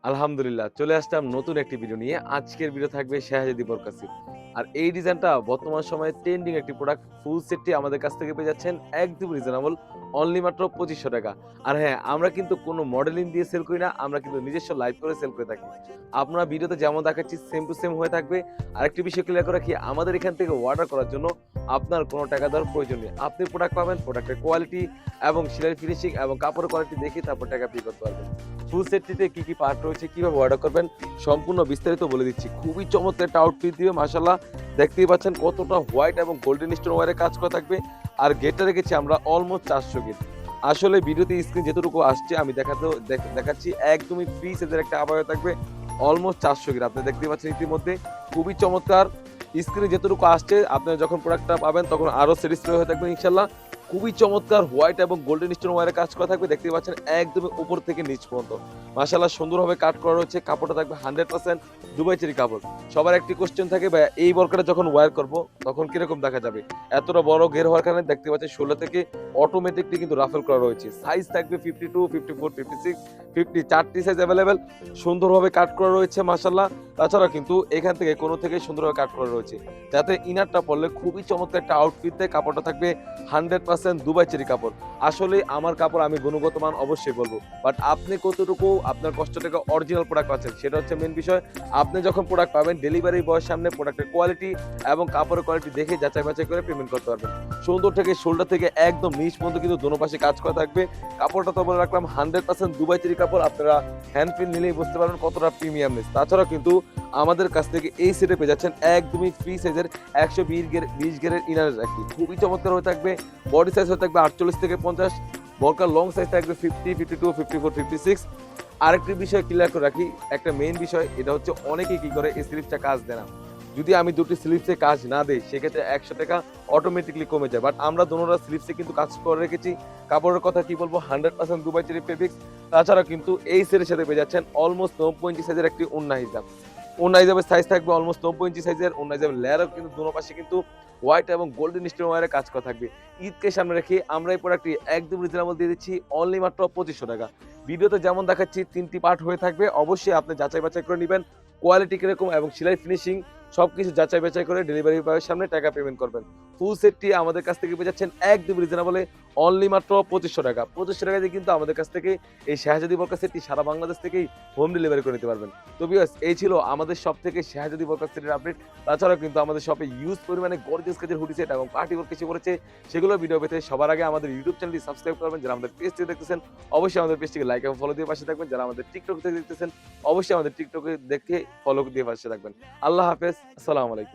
আলহামদুলিল্লাহ চলে আসলাম নতুন একটি ভিডিও নিয়ে। আজকের ভিডিও থাকবে শাহজাদি বরকাসি। আর এই ডিজাইনটা বর্তমান সময়ে ট্রেন্ডিং একটি প্রোডাক্ট। ফুল সেটটি আমাদের কাছ থেকে পেয়ে যাচ্ছেন একদম রিজনেবল অনলি মাত্র ৳২৫০০। আর হ্যাঁ, আমরা কিন্তু কোনো মডেলিং দিয়ে সেল করি না। আমরা কিন্তু নিজস্ব লাইভ করে সেল করে থাকি। আপনার ভিডিওতে যেমন দেখাচ্ছি সেম টু সেম হয়ে থাকবে। আরেকটি বিষয় ক্লিয়ার করে রাখি, আমাদের এখান থেকে অর্ডার করার জন্য আপনার কোনো টাকা দেওয়ার প্রয়োজন নেই। আপনি প্রোডাক্ট পাবেন, প্রোডাক্টের কোয়ালিটি এবং সেলাই ফিনিশিং এবং কাপড়ের কোয়ালিটি দেখে তারপর টাকা পে করতে পারবেন। ফুল সেটটিতে কি, কি পার্ট রয়েছে, কিভাবে অর্ডার করবেন সম্পূর্ণ বিস্তারিত বলে দিচ্ছি। খুবই চমৎকার একটা আউটফিট দিবে মাশাআল্লাহ। দেখতেই পাচ্ছেন কতটা হোয়াইট এবং গোল্ডেন স্টোন ওয়্যারে কাজ করা থাকবে। আর গেটটা রেখেছি আমরা অলমোস্ট ৪০০ গেট। আসলে ভিডিওতে স্ক্রিন যেতটুকু আসছে আমি দেখাচ্ছি একদমই ফ্রি সাইজের একটা আবায়া থাকবে অলমোস্ট ৪০০ গেট। আপনি দেখতেই পাচ্ছেন ইতিমধ্যে খুবই চমৎকার। স্ক্রিনে যেতটুকু আসছে আপনারা যখন প্রোডাক্টটা পাবেন তখন আরো স্যাটিসফাই হয়ে থাকবেন ইনশাআল্লাহ। খুবই চমৎকার হোয়াইট এবং গোল্ডেন স্টোন ওয়্যারে কাজ করা থাকবে। দেখতেই পাচ্ছেন একদমই উপর থেকে নিচ পর্যন্ত। মাশাআল্লাহ সুন্দরভাবে কাট করা রয়েছে। কাপড়টা থাকবে 100% দুবাই চেরি কাপড়। সবার একটি কোয়েশ্চেন থাকে ভাইয়া এই বোরকাটা যখন ওয়্যার করব তখন কিরকম দেখা যাবে? এতটা বড় ঘের হওয়ার কারণে দেখতে পাচ্ছেন ১৬ থেকে অটোমেটিকলি কিন্তু রাফেল করা রয়েছে। সাইজ থাকবে 52, 54, 56, 50 4টি সাইজ এভেলেবেল। সুন্দরভাবে কাট করা রয়েছে মাশাআল্লাহ। তাছাড়া কিন্তু এখান থেকে কোণ থেকে সুন্দরভাবে কাট করা রয়েছে। যাতে ইনারটা পরলে খুবই চমৎকার একটা আউটফিট দেয়। কাপড়টা থাকবে 100% দুবাই চেরি কাপড়। আসলে আমার কাপড় আমি গুণগত মান অবশ্যই বলব। বাট আপনি কতটুকু আপনার কষ্ট থেকে অরিজিনাল প্রোডাক্ট পাচ্ছেন সেটা হচ্ছে মেইন বিষয়। আপনি যখন প্রোডাক্ট পাবেন ডেলিভারি বয়ের সামনে প্রোডাক্টের কোয়ালিটি এবং কাপড়ের কোয়ালিটি দেখে যাচাই বাছাই করে পেমেন্ট করতে পারবেন। সুন্দর থেকে শোল্ডার থেকে একদম নিচ পর্যন্ত কিন্তু দোনো পাশে কাজ করা থাকবে। কাপড়টা তো বলে রাখলাম 100% দুবাই চেরি কাপড়। আপনারা হ্যান্ড ফিল নিলেই বুঝতে পারবেন কতটা প্রিমিয়ামনেস। তাছাড়াও কিন্তু আমাদের কাছ থেকে এই সেটে পেয়ে যাচ্ছেন একদমই ফ্রি সাইজের ১২০ গেরের ইনার রাখি। খুবই চমৎকার হয়ে থাকবে। বডি সাইজ হয়ে থাকবে ৪৮ থেকে ৫০। বরকার লং সাইজ থাকবে 50, 52, 54, 56। আরেকটি বিষয় ক্লিয়ার করে রাখি, একটা মেইন বিষয় এটা হচ্ছে অনেকেই কি করে এই স্লিপসটা কাজ দেয় না। যদি আমি দুটি স্লিপসে কাজ না দেই সেক্ষেত্রে ৳১০০ অটোমেটিক্যালি কমে যায়। বাট আমরা দোনোটা স্লিপসে কিন্তু কাজ করে রেখেছি। কাপড়ের কথা কি বলবো 100% দুবাই চেরি ফেব্রিক্স। তাছাড়া কিন্তু এই সেটের সাথে পেয়ে যাচ্ছেন অলমোস্ট ৯০ ইঞ্চি সাইজের একটি ওড়না হিজাব। ওড়না হিজাবের সাইজ থাকবে অলমোস্ট ৯০ ইঞ্চি সাইজের। ওড়না হিজাবের লেয়ারও কিন্তু দোনো পাশে কিন্তু হোয়াইট এবং গোল্ডেন স্টোন ওয়্যারে কাজ করা থাকবে। ঈদকে সামনে রেখে আমরা এই প্রোডাক্টটি একদম রিজনেবল দিয়ে দিচ্ছি অনলি মাত্র ৳২৫০০। ভিডিওতে যেমন দেখাচ্ছি ৩ টি পার্ট হয়ে থাকবে। অবশ্যই আপনি যাচাই বাছাই করে নিবেন। কোয়ালিটি কিরকম এবং সেলাই ফিনিশিং সবকিছু যাচাই বাছাই করে ডেলিভারি বয়ের সামনে টাকা পেমেন্ট করবেন। ফুল সেটটি আমাদের কাছ থেকে পেয়ে যাচ্ছেন একদম রিজনেবলে অনলি মাত্র ৳২৫০০। ৳২৫০০ দিয়ে কিন্তু আমাদের কাছ থেকে এই শাহজাদি বোরকা সেটটি সারা বাংলাদেশ থেকেই হোম ডেলিভারি করে নিতে পারবেন। তো ভিউয়ার্স এই ছিল আমাদের শপ থেকে শাহজাদি বোরকা সেটের আপডেট। তাছাড়াও কিন্তু আমাদের শপে হিউজ পরিমাণে গর্জিয়াস কাজের হুডি সেট এবং পার্টি ওয়্যার কিছু করেছে সেগুলোর ভিডিও পেতে সবার আগে আমাদের ইউটিউব চ্যানেলটি সাবস্ক্রাইব করবেন। যারা আমাদের পেজ থেকে দেখতেছেন অবশ্যই আমাদের পেজটিকে লাইক এবং ফলো দিয়ে পাশে থাকবেন। যারা আমাদের টিকটক থেকে দেখতেছেন অবশ্যই আমাদের টিকটকে দেখে ফলো দিয়ে পাশে থাকবেন। আল্লাহ হাফেজ। আসসালামু আলাইকুম।